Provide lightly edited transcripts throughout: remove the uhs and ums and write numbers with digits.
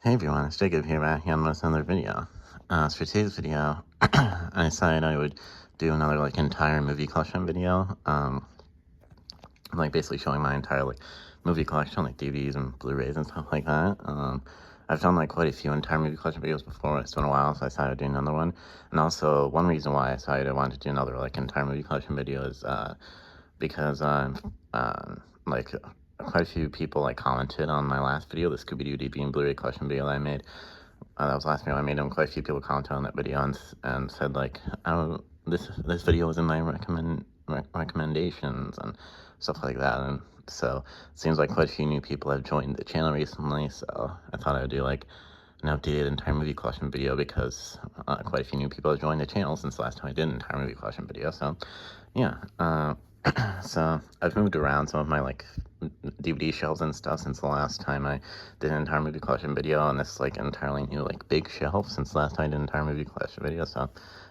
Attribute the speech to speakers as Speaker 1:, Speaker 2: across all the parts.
Speaker 1: Hey everyone, it's Jacob here back on with another video. So for today's video, I decided I would do another entire movie collection video. Like basically showing my entire movie collection, like DVDs and Blu-rays and stuff like that. I've done quite a few entire movie collection videos before. It's been a while, so I decided to do another one. And also one reason why I decided I wanted to do another entire movie collection video is because like quite a few people commented on my last video, the Scooby-Doo DVD and Blu-ray collection video that I made. That was the last video I made, and quite a few people commented on that video and said oh, this video was in my recommendations and stuff like that. And so it seems like quite a few new people have joined the channel recently. So I thought I would do an updated entire movie collection video because quite a few new people have joined the channel since the last time I did an entire movie collection video. So yeah. So I've moved around some of my DVD shelves and stuff since the last time I did an entire movie collection video, and this entirely new big shelf since the last time I did an entire movie collection video. So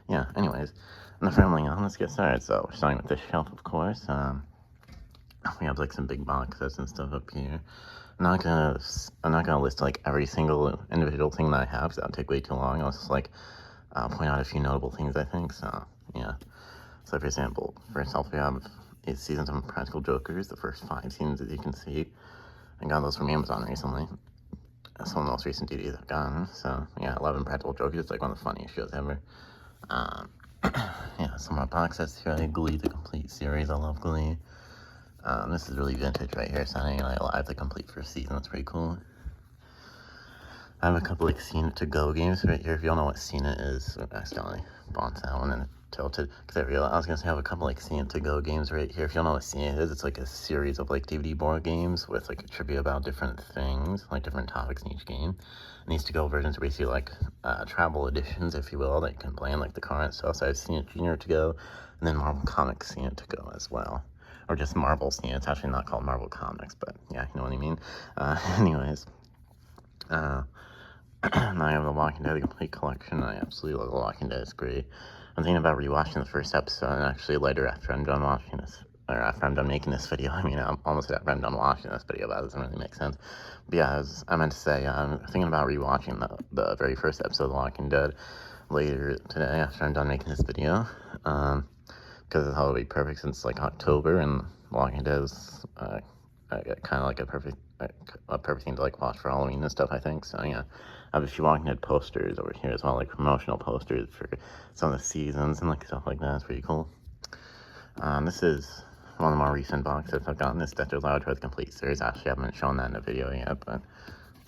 Speaker 1: yeah, anyways, enough rambling on, let's get started. So we're starting with this shelf, of course. We have some big boxes and stuff up here. I'm not gonna list every single individual thing that I have, because that would take way too long. I'll just I'll point out a few notable things, I think. So yeah. So, for example, first off, we have 8 seasons of Practical Jokers, the first 5 seasons, as you can see. I got those from Amazon recently. That's one of the most recent DVDs I've gotten. So, yeah, 11 Practical Jokers. It's one of the funniest shows ever. Yeah, some more box sets here. Glee, the complete series. I love Glee. This is really vintage right here. Saturday Night Live, the complete first season. That's pretty cool. I have a couple Seen It to Go games right here. If you don't know what Seen It is, I accidentally bounced that one and it tilted. Because I was going to say I have a couple Seen It to Go games right here. If you don't know what Seen It is, it's a series of DVD board games with a trivia about different things, different topics in each game. And these to go versions are basically travel editions, if you will, that you can play in the car and stuff. So I've Seen It Junior to Go, and then Marvel Comics Seen It to Go as well. Or just Marvel Seen It. It's actually not called Marvel Comics, but yeah, you know what I mean. Anyways. And I have The Walking Dead, the complete collection. I absolutely love The Walking Dead. It's great. I'm thinking about rewatching the first episode, and actually later after I'm done watching this, or after I'm done making this video. I mean, I'm almost after I'm done watching this video, but that doesn't really make sense. But yeah, I meant to say, I'm thinking about rewatching the very first episode of The Walking Dead later today after I'm done making this video. Because it'll be perfect since October, and The Walking Dead is kind of a perfect thing to watch for Halloween and stuff, I think. So yeah, I have a few Walking Dead posters over here as well, promotional posters for some of the seasons and stuff like that. It's pretty cool. This is one of the more recent boxes I've gotten. This Dexter's Laboratory complete series. Actually, I haven't shown that in a video yet, but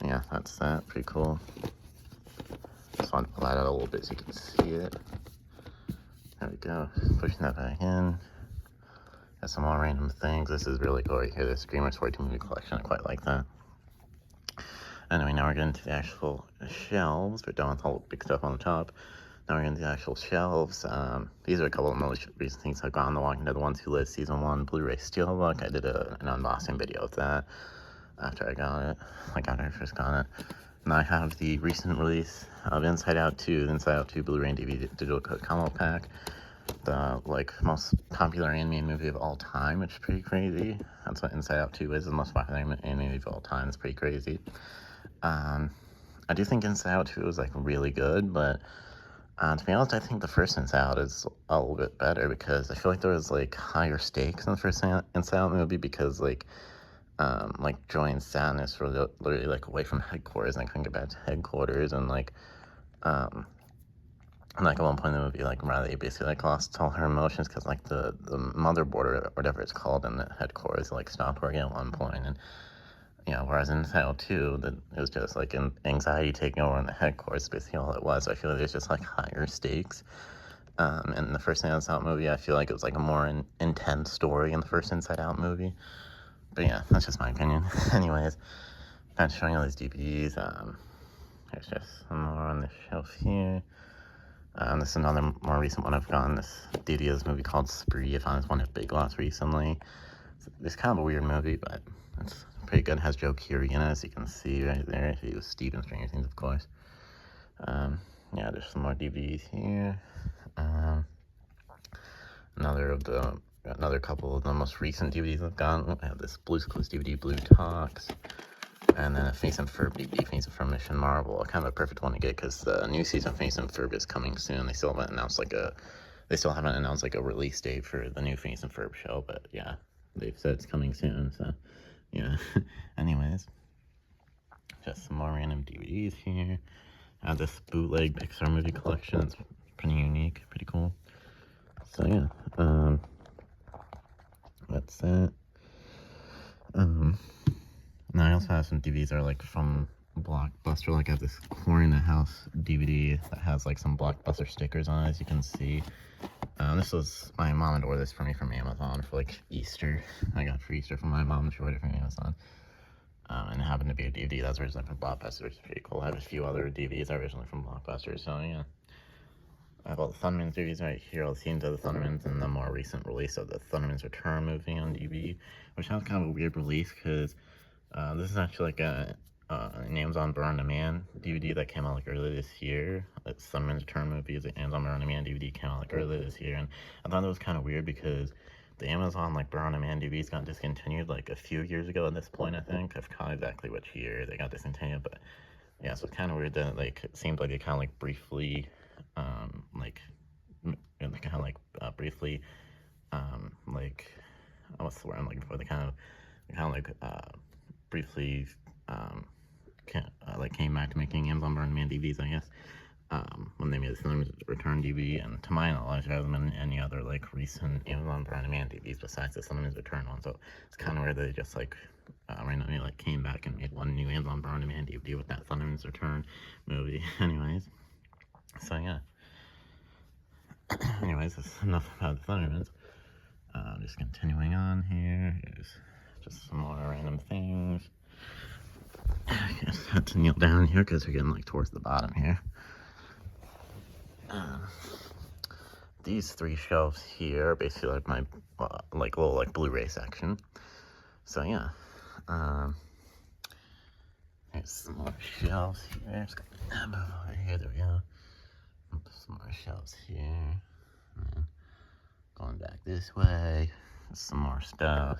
Speaker 1: yeah, that's that. Pretty cool. Just want to pull that out a little bit so you can see it. There we go. Pushing that back in. Got some more random things. This is really cool right here. The Screamer 42 movie collection. I quite like that. Anyway, now we're getting to the actual shelves. We're done with all the big stuff on the top. Now we're getting to the actual shelves. These are a couple of the most recent things I've gotten. The Walking Dead 1 2 Live Season 1 Blu-ray Steelbook. I did an unboxing video of that after I got it. After I first got it. And I have the recent release of Inside Out 2, the Inside Out 2 Blu-ray and DVD digital code combo pack. The most popular animated movie of all time, which is pretty crazy. That's what Inside Out 2 is, the most popular animated movie of all time. It's pretty crazy. I do think Inside Out 2 was really good, but to be honest, I think the first Inside Out is a little bit better because I feel there was higher stakes in the first Inside Out movie because Joy and Sadness were literally away from headquarters and I couldn't get back to headquarters, and at one point in the movie, Riley basically lost all her emotions because the motherboard or whatever it's called in the headquarters stopped working at one point, and whereas in Inside Out 2, it was just an anxiety taking over in the headquarters, basically all it was. So I feel there's just higher stakes. And the first Inside Out movie, I feel it was a more intense story in the first Inside Out movie. But yeah, that's just my opinion. Anyways, that's showing all these DVDs. There's just some more on the shelf here. This is another more recent one I've gotten. This DVD is a movie called Spree. I found this one at Big Lots recently. It's kind of a weird movie, but it's pretty good. It has Joe Keery in it, as you can see right there. He was Steve in Stranger Things, of course. Yeah, there's some more DVDs here. Another couple of the most recent DVDs I've gotten. I have this Blue's Clues DVD, Blue Talks. And then a Phineas and Ferb DVD, Phineas and Ferb Mission Marvel, kind of a perfect one to get because the new season of Phineas and Ferb is coming soon. They still haven't announced like a release date for the new Phineas and Ferb show, but yeah, they've said it's coming soon. So yeah. Anyways, just some more random DVDs here. I have this bootleg Pixar movie collection. It's pretty unique, pretty cool. So yeah, that's that. And I also have some DVDs that are like from Blockbuster. Like I have this Corn in the House DVD that has like some Blockbuster stickers on it, as you can see. This was, my mom had ordered this for me from Amazon for like Easter. I got it for Easter from my mom. She ordered it from Amazon. And it happened to be a DVD that was originally from Blockbuster, which is pretty cool. I have a few other DVDs originally from Blockbuster, so yeah. I have all the Thundermans DVDs right here, all the scenes of the Thundermans, and the more recent release of the Thundermans Return movie on DVD, which has kind of a weird release because this is actually like an Amazon Burn-on-Demand DVD that came out like earlier this year. It's Thundermans Return movie is an Amazon Burn-on-Demand DVD came out like earlier this year, and I thought it was kind of weird because the Amazon like Burn-on-Demand DVDs got discontinued like a few years ago at this point, I think. I forgot exactly which year they got discontinued, but yeah, so it's kind of weird that like it seemed like they kind of like briefly like what's the word I'm looking for? They kind of like briefly like came back to making Amazon Burn-on-Demand DVDs, I guess. When they made the Thundermans Return DVD, and to my knowledge, there hasn't been any other like recent Amazon Burn-on-Demand DVDs besides the Thundermans Return one. So it's kind of weird that they just like randomly like came back and made one new Amazon Burn-on-Demand DVD with that Thundermans Return movie. Anyways, so yeah. Anyways, that's enough about the Thundermans. Just continuing on here. Here's just some more random things. I just had to kneel down here because we're getting like towards the bottom here. These three shelves here are basically like my like little like Blu-ray section. So yeah, there's some more shelves here. Just gonna move over here. There we go. Some more shelves here. And going back this way, some more stuff.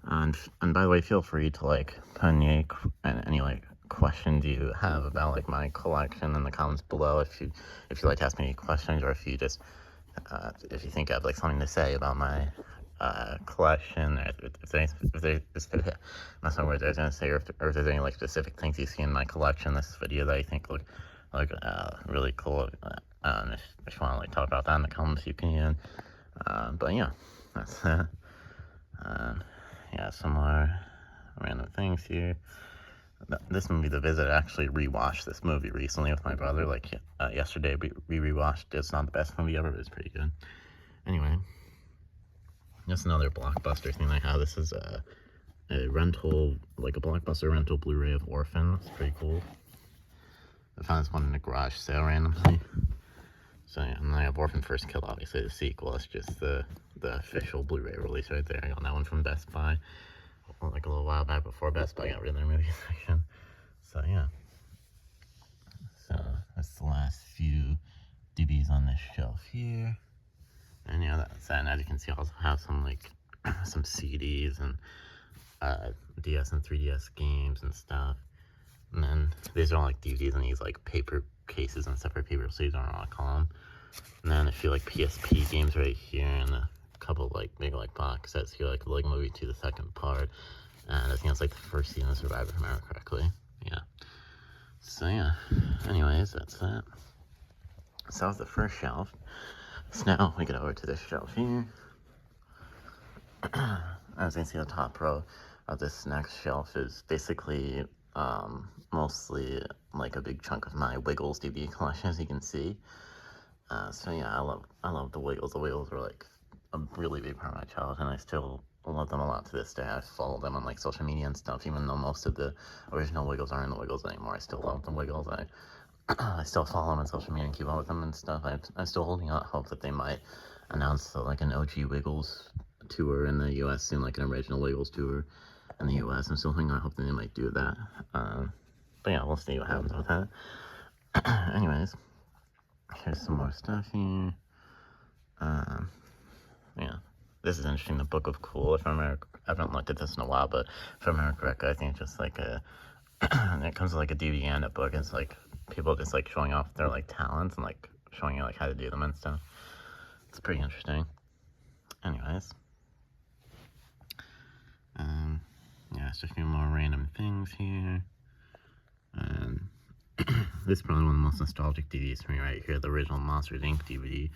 Speaker 1: And by the way, feel free to like put any like questions you have about like my collection in the comments below. If you like to ask me any questions, or if you just if you think I have like something to say about my collection, or if there's that's not what I was gonna say, or if there's any like specific things you see in my collection, this video that you think look really cool. If you want to like talk about that in the comments, you can. But yeah, that's that. Yeah, some more random things here. This movie, The Visit, I actually rewatched this movie recently with my brother. Like yesterday, we rewatched it. It's not the best movie ever, but it's pretty good. Anyway, just another Blockbuster thing I have. This is a rental, like a Blockbuster rental Blu-ray of Orphan. It's pretty cool. I found this one in a garage sale randomly. So yeah, and I have Orphan First Kill, obviously the sequel. It's just the official Blu-ray release right there. I got that one from Best Buy, like a little while back before Best Buy got rid of their movie section. So yeah. So that's the last few DVDs on this shelf here. And yeah, that's that. And as you can see, I also have some like some CDs and DS and 3DS games and stuff. And then these are all like DVDs in these like paper cases and separate paper sleeves, I don't know what I call them. And then a few like PSP games right here, and a couple like big like box sets here, like Lego Movie 2, the second part. And I think it's like the first season of Survivor, if I remember correctly. Yeah. So yeah. Anyways, that's that. So that was the first shelf. So now we get over to this shelf here. As you can see, the top row of this next shelf is basically mostly like a big chunk of my Wiggles DVD collection, as you can see. So yeah, I love the Wiggles. The Wiggles were like a really big part of my childhood, and I still love them a lot to this day. I follow them on like social media and stuff, even though most of the original Wiggles aren't in the Wiggles anymore. I still love the Wiggles. I still follow them on social media and keep up with them and stuff. I'm still holding out hope that they might announce like an OG Wiggles tour in the US soon, like an original Wiggles tour in the US. I'm still holding out hope that they might do that. But yeah, we'll see what happens with that. Anyways, here's some more stuff here. Yeah, this is interesting. The Book of Cool, if I remember haven't looked at this in a while, but if I remember correctly, I think it's just like a, it comes with like a DVD and a book. It's like people just like showing off their like talents and like showing you like how to do them and stuff. It's pretty interesting. Anyways, yeah, it's just a few more random things here. This is probably one of the most nostalgic DVDs for me right here, the original Monsters Inc. DVD.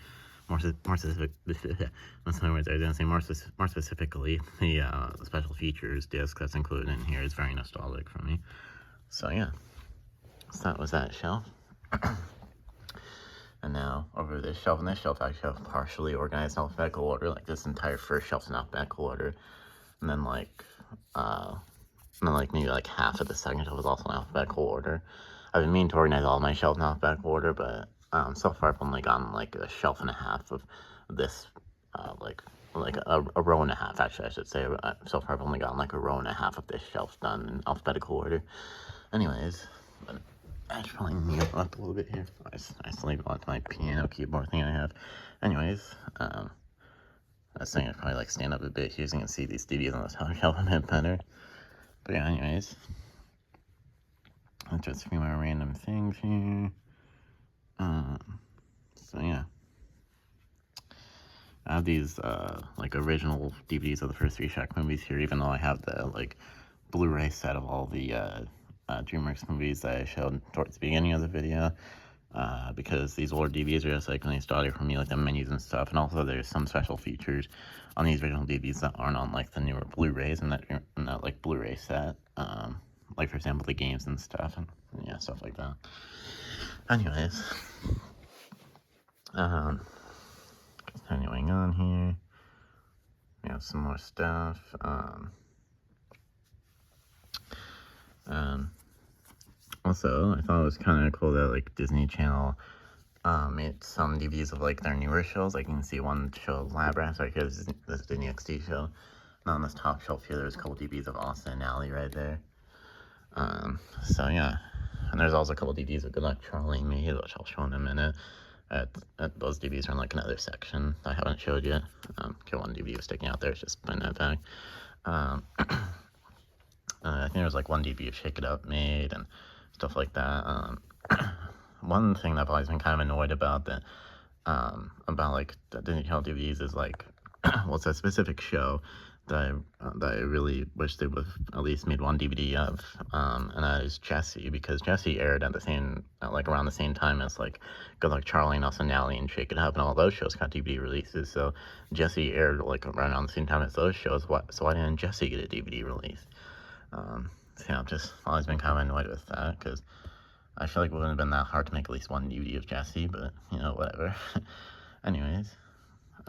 Speaker 1: More specific, that's my words. I was gonna say more specifically, the special features disc that's included in here is very nostalgic for me. So yeah, so that was that shelf. And now over this shelf, and this shelf actually have partially organized in alphabetical order. Like this entire first shelf's in alphabetical order, and then like maybe like half of the second shelf is also in alphabetical order. I've been meaning to organize all my shelves in alphabetical order, but so far I've only gotten like a shelf and a half of this, like a row and a half, actually I should say. So far I've only gotten like a row and a half of this shelf done in alphabetical order. Anyways, but I should probably mute up a little bit here. I still need to go onto my piano keyboard thing I have. Anyways, I was saying I'd probably like stand up a bit here so you can see these DVDs on the top shelf a bit better. But yeah, anyways, just a few more random things here. So yeah, I have these like original DVDs of the first 3 Shrek movies here, even though I have the like Blu-ray set of all the DreamWorks movies that I showed towards the beginning of the video. Because these older DVDs are just like really nostalgic for me, like the menus and stuff, and also there's some special features on these original DVDs that aren't on like the newer Blu-rays and that like Blu-ray set. Like for example the games and stuff, and yeah, stuff like that. Anyways, continuing on here, we have some more stuff. Also, I thought it was kind of cool that like Disney Channel made some DVDs of like their newer shows. Like you can see one show, Lab Rats, right here, this Disney XD show. And on this top shelf here, there's a couple DVDs of Austin and Ally right there. So yeah, and there's also a couple DVDs of Good Luck Charlie and Me, which I'll show in a minute. Those DVDs are in like another section that I haven't showed yet. Okay, one DVD was sticking out there, it's just putting that back. I think there was like one DVD of Shake It Up made and stuff like that. One thing that I've always been kind of annoyed about like the Disney Channel DVDs is like, well, it's a specific show that I really wish they would have at least made one DVD of, and that is Jessie, because Jessie aired at the same, like around the same time as like Good Luck Charlie and also Ally and Shake It Up, and all those shows got DVD releases. So Jessie aired like around the same time as those shows. So why didn't Jessie get a DVD release? So yeah, I've just always been kind of annoyed with that, because I feel like it wouldn't have been that hard to make at least one DVD of Jessie, but you know, whatever. Anyways,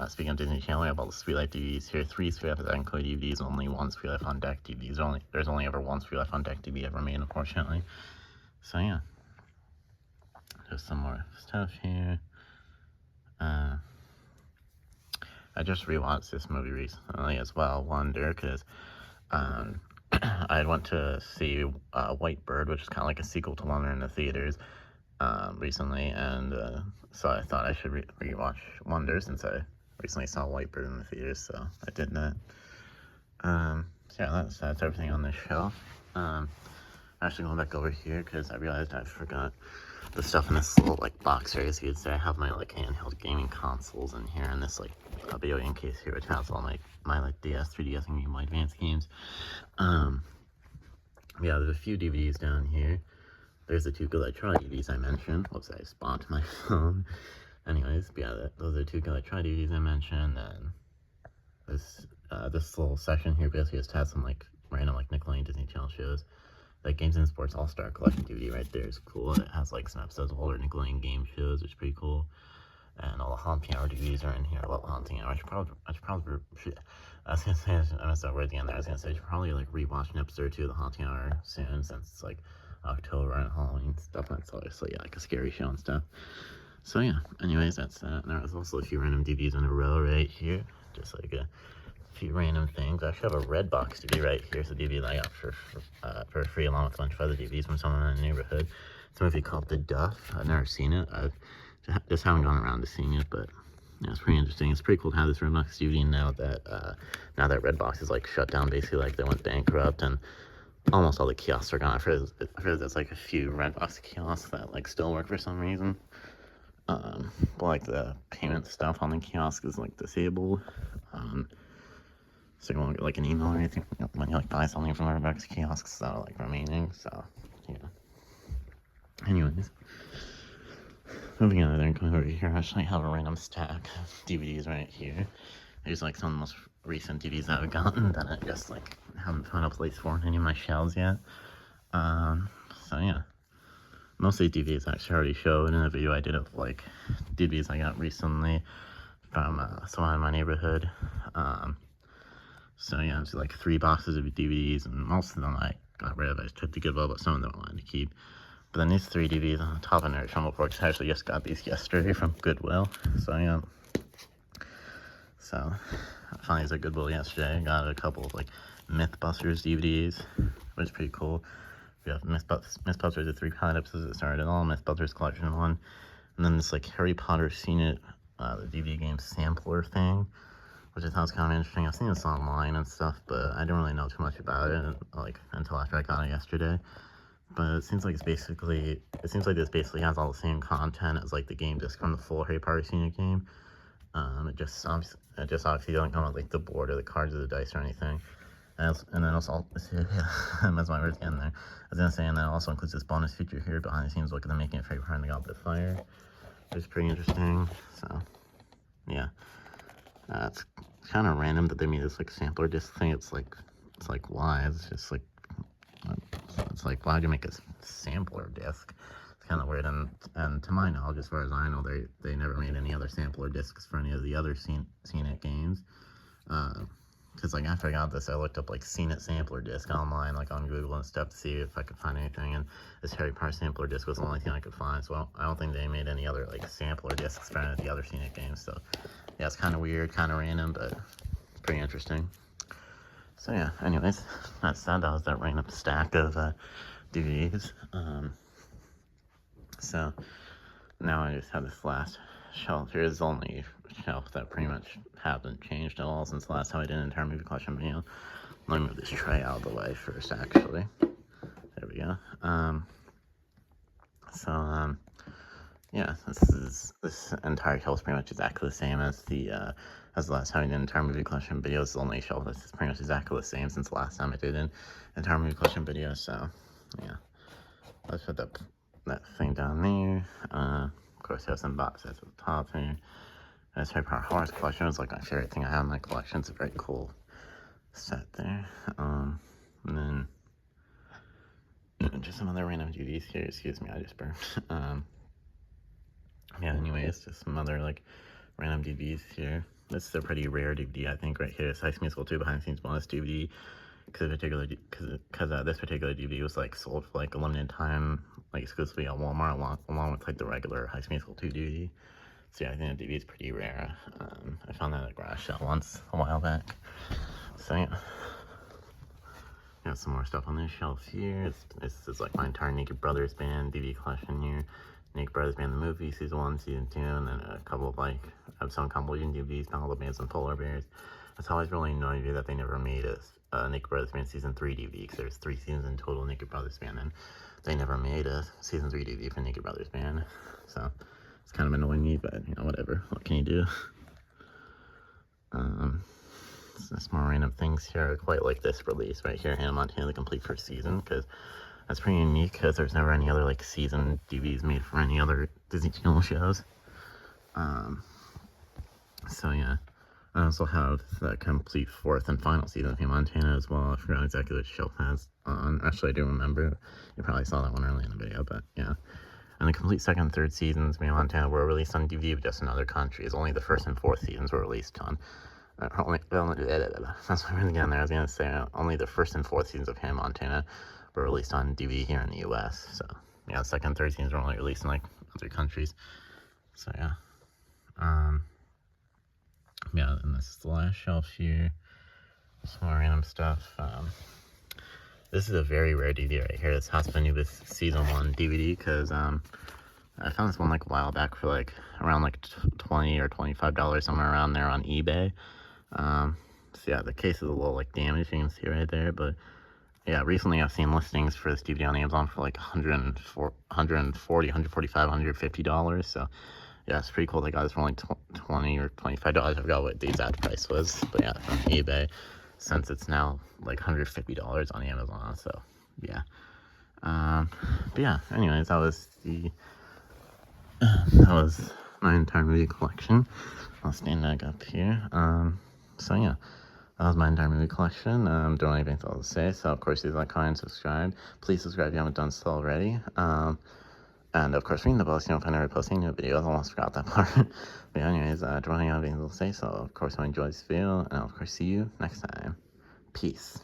Speaker 1: speaking of Disney Channel, I have all the Sweet Life DVDs here. 3 Sweet Life Encode DVDs, only 1 Sweet Life on Deck DVDs. There's only ever 1 Sweet Life on Deck DVD ever made, unfortunately. So yeah, just some more stuff here. I just rewatched this movie recently as well, Wonder, because I went to see White Bird, which is kind of like a sequel to Wonder in the theaters recently, and so I thought I should rewatch Wonder since I recently saw White Bird in the theaters, so I did that. So yeah, that's everything on this shelf. Actually going back over here, because I realized I forgot the stuff in this little like box area, so you could say I have my like handheld gaming consoles in here, and this like video game case here, which has all my like DS, 3DS, and Game Boy Advance games. Yeah, there's a few DVDs down here. There's the 2 Good Luck Charlie DVDs I mentioned. Whoops, I just bonked my phone. Anyways, but yeah, those are 2 Good Luck Charlie DVDs I mentioned, and this little section here basically just has some like random like Nickelodeon Disney Channel shows. Like Games and Sports All-Star Collection DVD right there is cool. It has like some episodes of older Nickelodeon game shows, which is pretty cool. And all the Haunting Hour DVDs are in here. Well, Haunting Hour, I was gonna say, I messed up words again there. I was gonna say I should probably like rewatch an episode or 2 of the Haunting Hour soon, since it's like October and Halloween stuff, and it's obviously like a scary show and stuff. So yeah, anyways, that's that. And there was also a few random DVDs in a row right here, just like a few random things. I actually have a Redbox DVD right here. It's a DVD that I got for free, along with a bunch of other DVDs from someone in the neighborhood. It's a movie called The Duff. I've never seen it. I've just haven't gone around to seeing it, but Yeah, it's pretty interesting. It's pretty cool to have this Redbox DVD now that Redbox is like shut down, basically, like they went bankrupt and almost all the kiosks are gone. I've heard there's like a few Redbox kiosks that like still work for some reason. But like the payment stuff on the kiosk is like disabled. So you won't get like an email or anything when you like buy something from Redbox kiosks that are like remaining. So yeah. Anyways, moving on, then coming over here, I actually have a random stack of DVDs right here. There's like some of the most recent DVDs that I've gotten that I just like haven't found a place for in any of my shelves yet. So yeah, most of these DVDs I actually already showed in a video I did of like DVDs I got recently from someone in my neighborhood. So yeah, it's like 3 boxes of DVDs, and most of them I got rid of. I just took to give up, but some of them I wanted to keep. But then these 3 DVDs on the top of Nerd Shumble Forks, I actually just got these yesterday from Goodwill. So yeah. So I found these at Goodwill yesterday. I got a couple of like Mythbusters DVDs, which is pretty cool. We have Mythbusters, the 3 pilot episodes that started it all, Mythbusters Collection 1. And then this like Harry Potter Seen It, the DVD game sampler thing, which I thought was kind of interesting. I've seen this online and stuff, but I didn't really know too much about it like until after I got it yesterday. But it seems like this basically has all the same content as like the game disc from the full Harry Potter Seen It game. It just obviously doesn't come with like the board or the cards or the dice or anything. And then also, yeah, that's my words again there. I was gonna say, and then it also includes this bonus feature here, behind the scenes look at the making of Harry Potter and the Goblet of Fire, which is pretty interesting. So, yeah, it's kind of random that they made this like sampler disc thing. It's like why? It's just like, why'd you make a sampler disc? It's kind of weird. And to my knowledge, as far as I know, they never made any other sampler discs for any of the other Seen It games. Because like after I got this, I looked up like Seen It sampler disc online, like on Google and stuff, to see if I could find anything, and this Harry Potter sampler disc was the only thing I could find. So I don't think they made any other like sampler discs for any of the other Seen It games. So yeah, it's kind of weird, kind of random, but pretty interesting. So yeah, anyways, that's that. That was that random stack of DVDs. So now I just have this last shelf. Here's the only shelf that pretty much hasn't changed at all since the last time I did an entire movie collection video. Let me move this tray out of the way first, actually. There we go. Yeah, this entire shelf is pretty much exactly the same as the last time I did an entire movie collection video. It's the only shelf that's pretty much exactly the same since the last time I did an entire movie collection video. So yeah, let's put that thing down there. Of course, I have some box sets at the top here. This Harry Potter Horrors collection is like my favorite thing I have in my collection. It's a very cool set there. And then just some other random DVDs here. Excuse me, I just burped. Yeah, anyways, just some other like random DVDs here. This is a pretty rare DVD, I think, right here. It's High School Musical 2 behind the scenes bonus DVD. Because this particular DVD was like sold for like a limited time, like exclusively at Walmart, along with like the regular High School Musical 2 DVD. So yeah, I think the DVD is pretty rare. I found that at a garage sale once a while back. So yeah, got some more stuff on this shelf here. This is like my entire Naked Brothers Band DVD collection here. Naked Brothers Band the movie, season 1, season 2, and then a couple of like some compilation DVDs, not all the bands and polar bears. It's always really annoying me that they never made a Naked Brothers Band season 3 DVD, because there's 3 seasons in total Naked Brothers Band, and they never made a season 3 DVD for Naked Brothers Band. So it's kind of annoying me, but you know, whatever. What can you do? Some more random things here. I quite like this release right here, Hannah Montana, the complete first season, because that's pretty unique, because there's never any other like season DVDs made for any other Disney Channel shows. So yeah, I also have the complete 4th and final season of Hannah Montana as well. I forgot exactly which shelf has on. Actually, I do remember. You probably saw that one early in the video, but yeah. And the complete 2nd and 3rd seasons of Hannah Montana were released on DVD, but just in other countries. Only the 1st and 4th seasons were released on. That's what I was again there. I was gonna say only the 1st and 4th seasons of Hannah Montana were released on DVD here in the U.S. So yeah, the 2nd and 3rd seasons were only released in like other countries. So yeah, yeah, and this is the last shelf here. Some more random stuff. This is a very rare DVD right here. This House of Anubis season 1 DVD, because I found this one like a while back for like around like $20 or $25, somewhere around there on eBay. So yeah, the case is a little like damaged, you can see right there, but yeah, recently I've seen listings for this DVD on Amazon for like $140, $145, $150. So yeah, it's pretty cool. They got this for only $20 or $25. I forgot what the exact price was, but yeah, from eBay, since it's now like $150 on Amazon. So yeah. But yeah, anyways, that was my entire movie collection. I'll stand back up here. So yeah, that was my entire movie collection. Don't have anything else to say, so of course, please like, comment, subscribe. Please subscribe if you haven't done so already. And of course, ring the bell so you don't find out posting new videos. I almost forgot that part. But yeah, anyways, don't have anything else to say, so of course, I enjoy this video, and I'll of course see you next time. Peace.